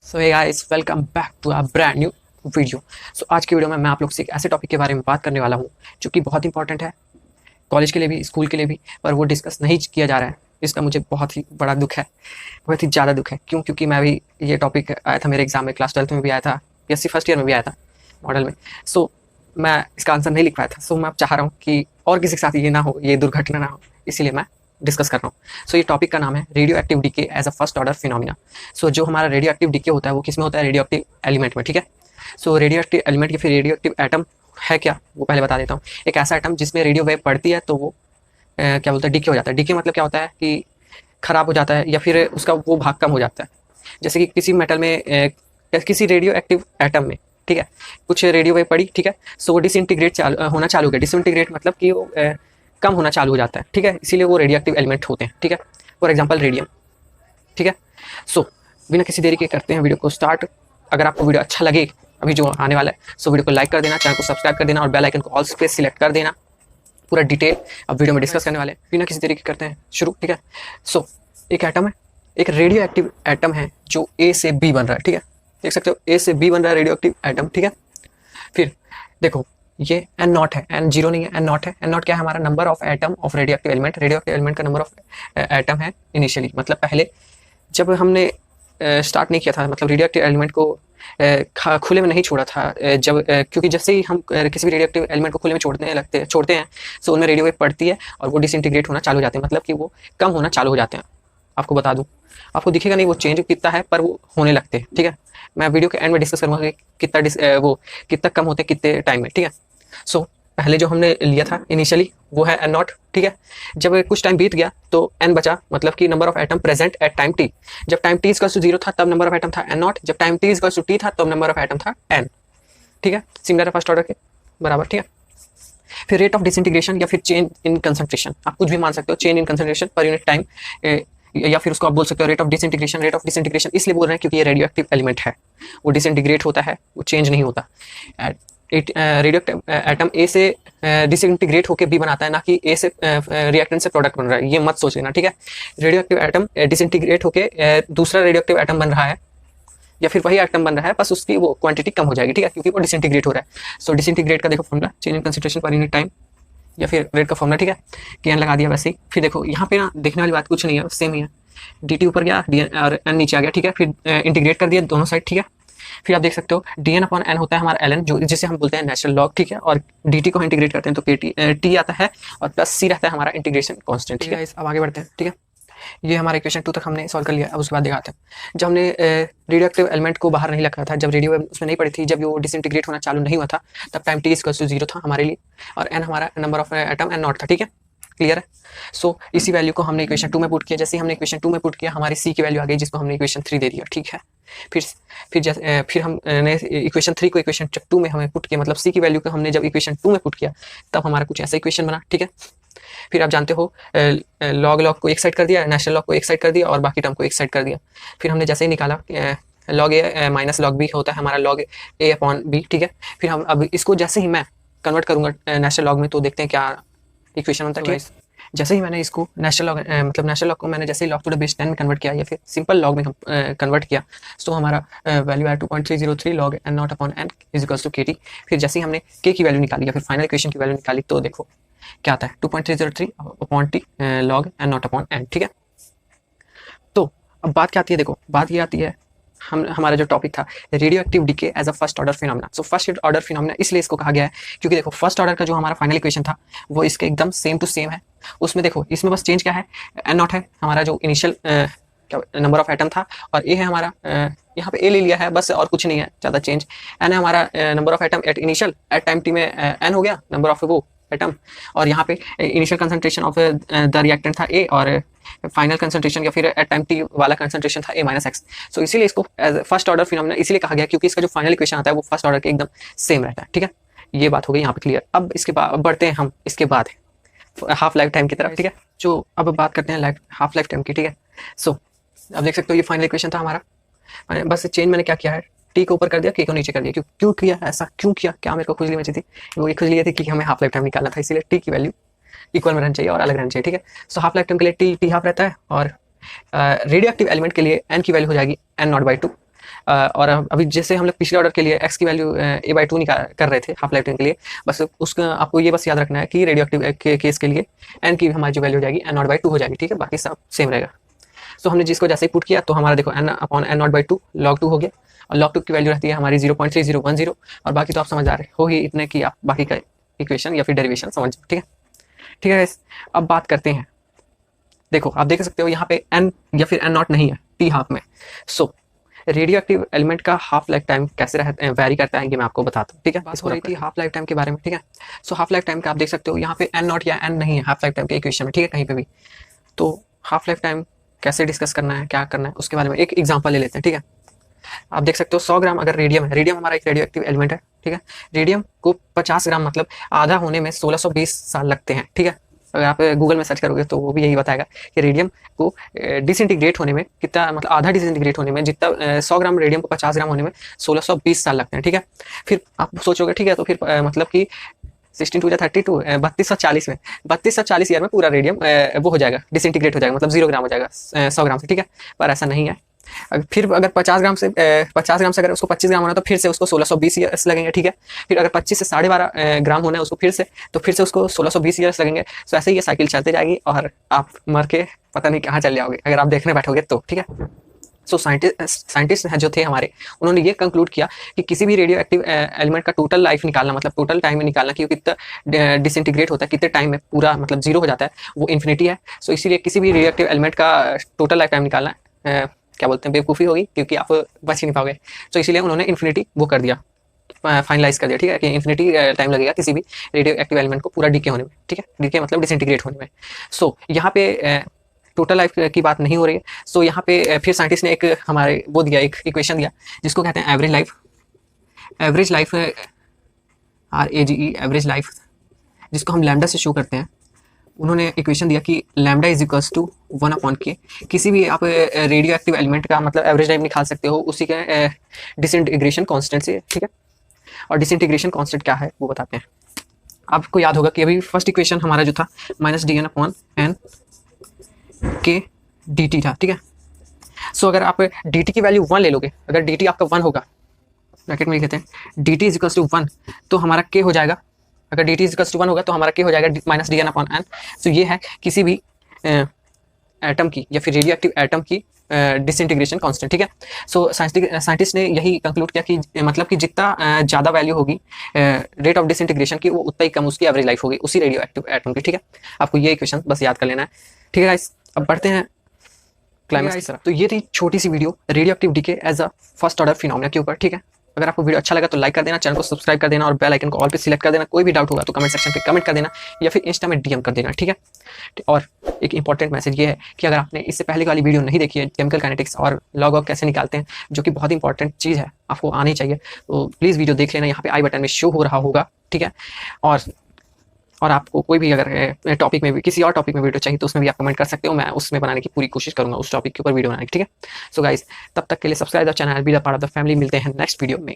So hey guys, welcome back to a brand new video. So आज की video में मैं आप लोग से एक ऐसे टॉपिक के बारे में बात करने वाला हूँ जो कि बहुत इंपॉर्टेंट है, कॉलेज के लिए भी, स्कूल के लिए भी, पर वो डिस्कस नहीं किया जा रहा है। इसका मुझे बहुत ही बड़ा दुख है, बहुत ही ज़्यादा दुख है। क्यों? क्योंकि मैं भी, ये टॉपिक आया था मेरे एग्जाम में, क्लास 12th में भी आया था, PSC फर्स्ट ईयर में भी आया था, मॉडल में। सो मैं इसका आंसर नहीं लिख पाया था। सो मैं अब चाह रहा हूँ कि और किसी के साथ ये ना हो, ये दुर्घटना ना हो, इसीलिए मैं डिस्कस कर रहा हूँ। सो ये टॉपिक का नाम है radio active decay as a first order phenomena. So जो हमारा रेडियो एक्टिव डीके होता है वो किस में होता है? रेडियो एक्टिव एलिमेंट में, ठीक है। सो रेडियो एक्टिव एलिमेंट या फिर रेडियो एक्टिव एटम है क्या, वो पहले बता देता हूँ। एक ऐसा एटम जिसमें रेडियो वेव पड़ती है तो वो क्या बोलते हैं, डीके हो जाता है। डीके मतलब क्या होता है कि खराब हो जाता है या फिर उसका वो भाग कम हो जाता है। जैसे कि किसी मेटल में किसी रेडियो एक्टिव एटम में, ठीक है, कुछ रेडियो वेव पड़ी, ठीक है। सो वो डिसइंटीग्रेट होना चालू हो गया। डिसइंटीग्रेट मतलब कि वो कम होना चालू हो जाता है, ठीक है। इसीलिए वो रेडियो एक्टिव एलिमेंट होते हैं, ठीक है। फॉर एग्जाम्पल रेडियम, ठीक है। सो बिना किसी देरी के करते हैं वीडियो को स्टार्ट। अगर आपको वीडियो अच्छा लगे अभी जो आने वाला है, सो वीडियो को लाइक कर देना, चैनल को सब्सक्राइब कर देना और बेल आइकन को ऑल पे सिलेक्ट कर देना। पूरा डिटेल अब वीडियो में डिस्कस करने वाले हैं। बिना किसी तरीके करते हैं शुरू, ठीक है। सो एक एटम है, एक रेडियो एक्टिव एटम है जो ए से बी बन रहा है, ठीक है। देख सकते हो ए से बी बन रहा है रेडियो एक्टिव एटम, ठीक है। फिर देखो ये एन नॉट है, एन जीरो नहीं है, एन नॉट है। एन नॉट क्या है? हमारा number of atom of radio active element. Radio active element का नंबर ऑफ एटम है इनिशियली, मतलब पहले जब हमने स्टार्ट नहीं किया था, मतलब रेडियो एक्टिव एलिमेंट को खुले में नहीं छोड़ा था। जब क्योंकि जैसे ही हम किसी भी रेडियो एक्टिव एलिमेंट को खुले में छोड़ते हैं, सो उनमें रेडियो वेव पड़ती है और वो डिसइंटीग्रेट होना चालू हो जाते हैं, मतलब कि वो कम होना चालू हो जाते हैं। आपको बता दूं, आपको दिखेगा नहीं वो चेंज कितना है, पर वो होने लगते हैं, ठीक है। मैं वीडियो के एंड में डिस्कस करूंगा कि वो कितना कम होते हैं कितने टाइम में, ठीक है। सो पहले जो हमने लिया था इनिशियली वो है एन नॉट, ठीक है। जब कुछ टाइम बीत गया तो एन बचा, मतलब कि number of atom present at time T. जब टाइम टी इक्वल्स टू 0 था तब नंबर ऑफ एटम था एन नॉट। जब time T equals to T था तब नंबर ऑफ एटम था एन, ठीक है। सिमिलर है फर्स्ट ऑर्डर के बराबर, ठीक है। फिर रेट ऑफ डिसइंटीग्रेशन या फिर चेंज इन कंसंट्रेशन, आप कुछ भी मान सकते हो, change in concentration per unit time, या फिर उसको आप बोल सकते हो rate of disintegration. Rate of disintegration इसलिए बोल रहे हैं क्योंकि ये रेडियो एक्टिव एलिमेंट है, वो डिसइंटीग्रेट होता है, वो चेंज नहीं होता। रेडियो एटम ए से डिसइंटीग्रेट होकर बी बनाता है, ना कि ए से रिएक्टेंट से प्रोडक्ट बन रहा है, ये मत सोच लेना, ठीक है। रेडियो एक्टिव एटम डिसइंटीग्रेट होकर दूसरा रेडियो एक्टिव एटम बन रहा है, या फिर वही एटम बन रहा है, बस उसकी वो क्वांटिटी कम हो जाएगी, ठीक है, क्योंकि वो डिसइंटीग्रेट हो रहा है। सो डिसइंटीग्रेट का देखो formula, change in concentration per unit time, या फिर रेट का फॉर्मूला, ठीक है। कि एन लगा दिया वैसे ही। फिर देखो यहाँ पे ना देखने वाली बात कुछ नहीं है, सेम ही है। डी ऊपर गया, डी और एन नीचे आ गया, ठीक है। फिर इंटीग्रेट कर दिया दोनों साइड, ठीक है। फिर आप देख सकते हो डी एन अपॉन एन होता है हमारा एल एन, जो जिसे हम बोलते हैं नेचुरल लॉग, ठीक है। और डी टी को इंटीग्रेट करते हैं तो के टी आता है और प्लस सी रहता है हमारा इंटीग्रेशन कॉन्स्टेंट, ठीक है। अब आगे बढ़ते हैं, ठीक है। ये हमारा इक्वेशन 2 तक हमने सॉल्व कर लिया। अब उसके बाद दिखाते हैं जब हमने रेडियो एक्टिव एलिमेंट को बाहर नहीं रखा था, जब रेडियो उसमें नहीं पड़ी थी, जब वो डिसइंटीग्रेट होना चालू नहीं हुआ था, तब टाइम टी इक्वल्स टू 0 था हमारे लिए, और एन हमारा number of atom N not था, ठीक है। क्लियर है। सो इसी वैल्यू को हमने इक्वेशन 2 में पुट किया। जैसे ही हमने इक्वेशन 2 में पुट किया, हमारी सी की वैल्यू आ गई, जिसको हमने इक्वेशन 3 दे दिया, ठीक है। फिर हमने इक्वेशन 3 को इक्वेशन 2 में हमें पुट किया, मतलब सी की वैल्यू को हमने जब इक्वेशन 2 में पुट किया तब हमारा कुछ ऐसा इक्वेशन बना, ठीक है। फिर आप जानते हो लॉग को एक साइड कर दिया, नेचुरल लॉग को एक साइड कर दिया और बाकी टर्म को एक साइड कर दिया। फिर हमने जैसे ही निकाला लॉग ए माइनस लॉग बी होता है हमारा लॉग ए अपॉन बी, ठीक है। फिर हम अब इसको जैसे ही मैं कन्वर्ट करूंगा नेचुरल लॉग में, तो देखते हैं क्या इक्वेशन बनता है, ठीक है। जैसे ही मैंने इसको नेचुरल लॉग मतलब नेचुरल लॉग को मैंने जैसे ही लॉग टू द बेस 10 में कन्वर्ट किया या फिर सिंपल लॉग में कन्वर्ट किया, तो हमारा वैल्यू है 2.303 log N not upon N is equals to K T. फिर जैसे ही हमने के की वैल्यू निकाली या फिर फाइनल इक्वेशन की वैल्यू निकाली, तो देखो क्या आता है 2.303 upon T log N not upon N, ठीक है। तो अब बात क्या आती है, देखो बात ये आती है, हमारा जो टॉपिक था radio active decay as a first order phenomena. So first order phenomena इसलिए इसको कहा गया है क्योंकि देखो फर्स्ट ऑर्डर का जो हमारा फाइनल इक्वेशन था वो इसके एकदम सेम टू सेम है। उसमें देखो इसमें बस चेंज क्या है, एन नॉट है हमारा जो इनिशियल नंबर ऑफ एटम था, और ए है हमारा यहाँ पे ए ले लिया है बस, और कुछ नहीं है ज़्यादा चेंज। एन है हमारा number of atom at initial, at time T में एन हो गया नंबर ऑफ वो एटम, और यहाँ पे initial concentration of the reactant था ए, और फाइनल कंसंट्रेशन या फिर एट टाइम टी वाला कंसंट्रेशन था ए माइनस एक्स। सो इसीलिए इसको एज फर्स्ट ऑर्डर फिनोमेना इसलिए कहा गया क्योंकि इसका जो फाइनल इक्वेशन आता है वो फर्स्ट ऑर्डर के एकदम सेम रहता है, ठीक है। ये बात हो गई यहाँ पे क्लियर। अब इसके बाद बढ़ते हैं हम इसके बाद हाफ लाइफ टाइम की तरफ, ठीक है। जो अब बात करते हैं हाफ लाइफ टाइम की, ठीक है। सो अब देख सकते हो ये फाइनल इक्वेशन था हमारा, बस चेंज मैंने क्या किया है, टी को ऊपर कर दिया, के को नीचे कर दिया। क्यों किया ऐसा, क्यों किया, क्या मेरे को खुजली मची थी? वो ये खुजली थी कि हमें हाफ लाइफ टाइम निकालना था, इसीलिए टी की वैल्यू इक्वल में रहना चाहिए और अलग रहना चाहिए, ठीक है। सो हाफ लाइफ टाइम के लिए टी हाफ रहता है, और रेडियो एक्टिव एलिमेंट के लिए एन की वैल्यू हो जाएगी एन नॉट बाई 2, और अभी जैसे हम लोग पिछले ऑर्डर के लिए x की वैल्यू a/2 निकाल कर रहे थे हाफ लाइफ टाइम के लिए, बस उसका आपको ये बस याद रखना है कि रेडियो एक्टिव के केस के लिए n की हमारी जो वैल्यू हो जाएगी n0/2 हो जाएगी, ठीक है, बाकी सब सेम रहेगा। सो हमने जिसको जैसे ही पुट किया तो हमारा देखो n/n0/2 log 2 हो गया, और log 2 की वैल्यू रहती है हमारी 0.3010, और बाकी तो आप समझ आ रहे हो ही इतने की आप बाकी का इक्वेशन या फिर डेरिवेशन समझ, ठीक है। ठीक है guys, अब बात करते हैं। देखो आप देख सकते हो यहाँ पे n या फिर n0 नहीं है t हाफ में। सो रेडियो एक्टिव एलिमेंट का हाफ लाइफ टाइम कैसे वैरी करता है ये मैं आपको बताता हूँ, ठीक है। बात हो रही थी हाफ लाइफ टाइम के बारे में, ठीक है। सो हाफ लाइफ टाइम का आप देख सकते हो यहाँ पे n0 या n नहीं है हाफ लाइफ टाइम के इक्वेशन में, ठीक है, कहीं पे भी। तो हाफ लाइफ टाइम कैसे डिस्कस करना है, क्या करना है, उसके बारे में एक एग्जांपल ले लेते हैं, ठीक है। आप देख सकते हो 100 ग्राम अगर रेडियम है, रेडियम हमारा एक रेडियो एक्टिव एलिमेंट है, ठीक है। रेडियम को 50 ग्राम मतलब आधा होने में 1620 साल लगते हैं, ठीक है। अगर आप गूगल में सर्च करोगे तो वो भी यही बताएगा कि रेडियम को डिसइंटीग्रेट होने में कितना, मतलब आधा डिसइंटीग्रेट होने में जितना 100 ग्राम रेडियम को 50 ग्राम होने में 1620 साल लगते हैं, ठीक है। फिर आप सोचोगे ठीक है, तो फिर मतलब कि 16 2 32 3240 में 3240 ईयर में पूरा रेडियम वो हो जाएगा, डिसइंटीग्रेट हो जाएगा, मतलब 0 ग्राम हो जाएगा 100 ग्राम से, ठीक है। पर ऐसा नहीं है। फिर अगर 50 ग्राम से अगर उसको 25 ग्राम होना है तो फिर से उसको 1620 ईयर्स लगेंगे, ठीक है। फिर अगर 25 से 12.5 ग्राम होना है उसको फिर से उसको 1620 ईयर्स लगेंगे। तो ऐसे ही ये साइकिल चलते जाएगी और आप मर के पता नहीं कहाँ चल जाओगे अगर आप देखने बैठोगे तो, ठीक है। सो साइंटिस्ट जो थे हमारे, उन्होंने ये कंक्लूड किया कि किसी भी रेडियो एक्टिव एलिमेंट का टोटल लाइफ निकालना, मतलब टोटल टाइम में निकालना कि वो कितना डिसइंटीग्रेट होता है, कितने टाइम में पूरा मतलब जीरो हो जाता है, वो इन्फिनिटी है। सो इसीलिए किसी भी रेडियो एक्टिव एलिमेंट का टोटल लाइफ टाइम निकालना क्या बोलते हैं, बेवकूफ़ी होगी, क्योंकि आप बच ही नहीं पाओगे। तो इसीलिए उन्होंने इन्फिनिटी वो कर दिया, फाइनलाइज कर दिया, ठीक है, कि इन्फिनिटी टाइम लगेगा किसी भी रेडियो एक्टिव एलिमेंट को पूरा डीके होने में, ठीक है। डीके मतलब डिसइंटीग्रेट होने में। सो यहाँ पे टोटल लाइफ की बात नहीं हो रही है। सो यहाँ पे फिर साइंटिस्ट ने एक हमारे वो दिया, एक इक्वेशन दिया जिसको कहते हैं average life RAGE average life, जिसको हम लैम्डा से शो करते हैं। उन्होंने इक्वेशन दिया कि lambda is equals to 1/k। किसी भी आप रेडियो एक्टिव एलिमेंट का मतलब एवरेज टाइम निकाल सकते हो उसी के डिसइंटीग्रेशन कांस्टेंट से, ठीक है। और डिसइंटीग्रेशन कांस्टेंट क्या है वो बताते हैं। आपको याद होगा कि अभी फर्स्ट इक्वेशन हमारा जो था -dn/n के dt था, ठीक है। सो अगर आप dt की वैल्यू 1 ले लोगे, अगर dt आपका 1 होगा, ब्रैकेट में लिखते हैं dt इज इक्वल्स टू 1, तो हमारा k हो जाएगा। अगर dt इज इक्वल्स टू 1 होगा तो हमारा k हो जाएगा -dn/n। सो ये है किसी भी एटम की या फिर रेडियो एक्टिव एटम की डिसइंटीग्रेशन कांस्टेंट, ठीक है। सो साइंटिस्ट ने यही कंक्लूड किया कि मतलब कि जितना ज़्यादा वैल्यू होगी रेट ऑफ डिसइंटीग्रेशन की, वो उतना ही कम उसकी एवरेज लाइफ होगी उसी रेडियो एक्टिव एटम की, ठीक है। आपको ये इक्वेशन बस याद कर लेना है, ठीक है गाइस। अब बढ़ते हैं क्लाइमेक्स की तरफ। तो ये थी छोटी सी video radio active decay as a first order phenomena के ऊपर, ठीक है। अगर आपको वीडियो अच्छा लगा तो लाइक कर देना, चैनल को सब्सक्राइब कर देना और बेल आइकन को ऑल पे सिलेक्ट कर देना। कोई भी डाउट होगा तो कमेंट सेक्शन पे कमेंट कर देना या फिर इंस्टा में डीएम कर देना, ठीक है। और एक इंपॉर्टेंट मैसेज ये है कि अगर आपने इससे पहले वाली वीडियो नहीं देखी है, केमिकल काइनेटिक्स और लॉग ऑफ कैसे निकालते हैं, जो कि बहुत इंपॉर्टेंट चीज़ है, आपको आनी चाहिए, तो प्लीज़ वीडियो देख लेना। यहाँ पे आई बटन में शो हो रहा होगा, ठीक है। और आपको कोई भी अगर टॉपिक में भी, किसी और टॉपिक में वीडियो चाहिए तो उसमें भी आप कमेंट कर सकते हो, मैं उसमें बनाने की पूरी कोशिश करूंगा, उस टॉपिक के ऊपर वीडियो बनाने की, ठीक है। सो गाइस, तब तक के लिए subscribe the channel, be the part of the family. मिलते हैं नेक्स्ट वीडियो में।